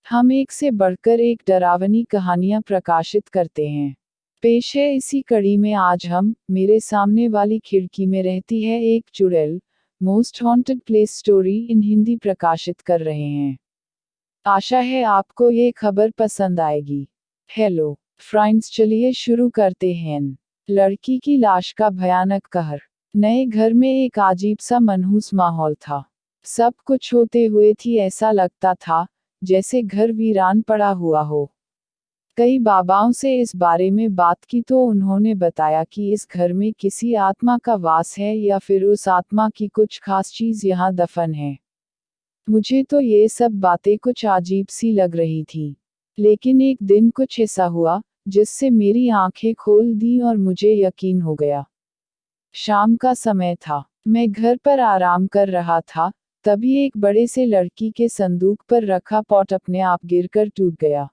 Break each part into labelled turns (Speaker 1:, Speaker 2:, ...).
Speaker 1: हम एक से बढ़कर एक डरावनी कहानियां प्रकाशित करते हैं। पेश है इसी कड़ी में आज हम मेरे सामने वाली खिड़की में रहती है एक चुड़ैल most haunted place story in Hindi प्रकाशित कर रहे हैं। आशा है आपको ये खबर पसंद आएगी। हेलो फ्रेंड्स, चलिए शुरू करते हैं। लड़की की लाश का भयानक कहर। नए घर में एक अजीब सा मनहूस माहौल था। सब कुछ होते हुए थी ऐसा लगता था जैसे घर वीरान पड़ा हुआ हो। कई बाबाओं से इस बारे में बात की तो उन्होंने बताया कि इस घर में किसी आत्मा का वास है या फिर उस आत्मा की कुछ खास चीज यहाँ दफन है। मुझे तो ये सब बातें कुछ अजीब सी लग रही थी। लेकिन एक दिन कुछ ऐसा हुआ जिससे मेरी आंखें खोल दी और मुझे यकीन हो गया। शाम का समय था। मैं घर पर आराम कर रहा था, तभी एक बड़े से लड़की के संदूक पर रखा पॉट अपने आप गिरकर टूट गया।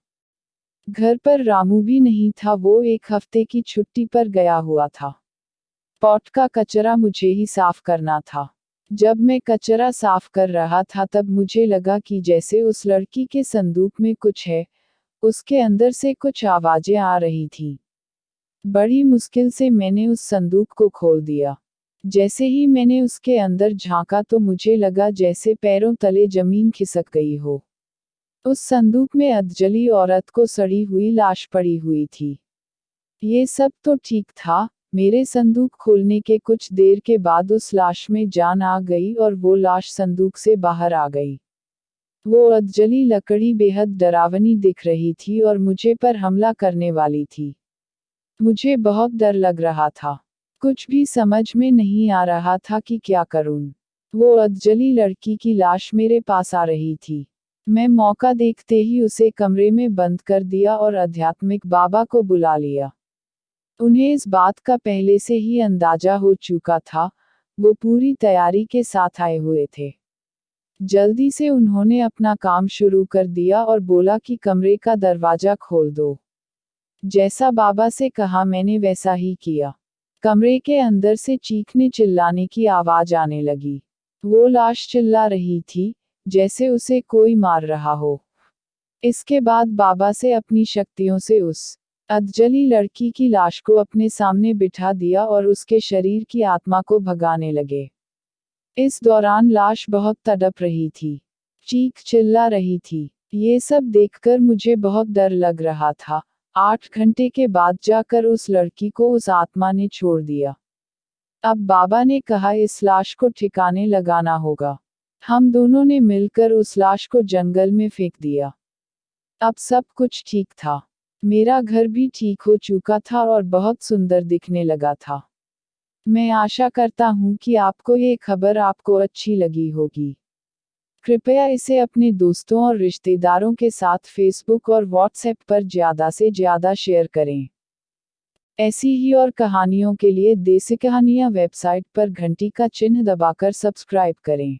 Speaker 1: घर पर रामू भी नहीं था, वो एक हफ्ते की छुट्टी पर गया हुआ था। पॉट का कचरा मुझे ही साफ करना था। जब मैं कचरा साफ कर रहा था तब मुझे लगा कि जैसे उस लड़की के संदूक में कुछ है। उसके अंदर से कुछ आवाजें आ रही थी। बड़ी मुश्किल से मैंने उस संदूक को खोल दिया। जैसे ही मैंने उसके अंदर झांका तो मुझे लगा जैसे पैरों तले जमीन खिसक गई हो। उस संदूक में अधजली औरत को सड़ी हुई लाश पड़ी हुई थी। ये सब तो ठीक था। मेरे संदूक खोलने के कुछ देर के बाद उस लाश में जान आ गई और वो लाश संदूक से बाहर आ गई। वो अधजली लकड़ी बेहद डरावनी दिख रही थी और मुझे पर हमला करने वाली थी। मुझे बहुत डर लग रहा था। कुछ भी समझ में नहीं आ रहा था कि क्या करूं। वो अधजली लड़की की लाश मेरे पास आ रही थी। मैं मौका देखते ही उसे कमरे में बंद कर दिया और आध्यात्मिक बाबा को बुला लिया। उन्हें इस बात का पहले से ही अंदाजा हो चुका था। वो पूरी तैयारी के साथ आए हुए थे। जल्दी से उन्होंने अपना काम शुरू कर दिया और बोला कि कमरे का दरवाजा खोल दो। जैसा बाबा से कहा मैंने वैसा ही किया। कमरे के अंदर से चीखने चिल्लाने की आवाज आने लगी। वो लाश चिल्ला रही थी जैसे उसे कोई मार रहा हो। इसके बाद बाबा से अपनी शक्तियों से उस अधजली लड़की की लाश को अपने सामने बिठा दिया और उसके शरीर की आत्मा को भगाने लगे। इस दौरान लाश बहुत तड़प रही थी, चीख चिल्ला रही थी। ये सब देखकर मुझे बहुत डर लग रहा था। 8 घंटे के बाद जाकर उस लड़की को उस आत्मा ने छोड़ दिया। अब बाबा ने कहा इस लाश को ठिकाने लगाना होगा। हम दोनों ने मिलकर उस लाश को जंगल में फेंक दिया। अब सब कुछ ठीक था। मेरा घर भी ठीक हो चुका था और बहुत सुंदर दिखने लगा था। मैं आशा करता हूँ कि आपको ये खबर आपको अच्छी लगी होगी। कृपया इसे अपने दोस्तों और रिश्तेदारों के साथ फेसबुक और व्हाट्सएप पर ज़्यादा से ज़्यादा शेयर करें। ऐसी ही और कहानियों के लिए देसी कहानियाँ वेबसाइट पर घंटी का चिन्ह दबाकर सब्सक्राइब करें।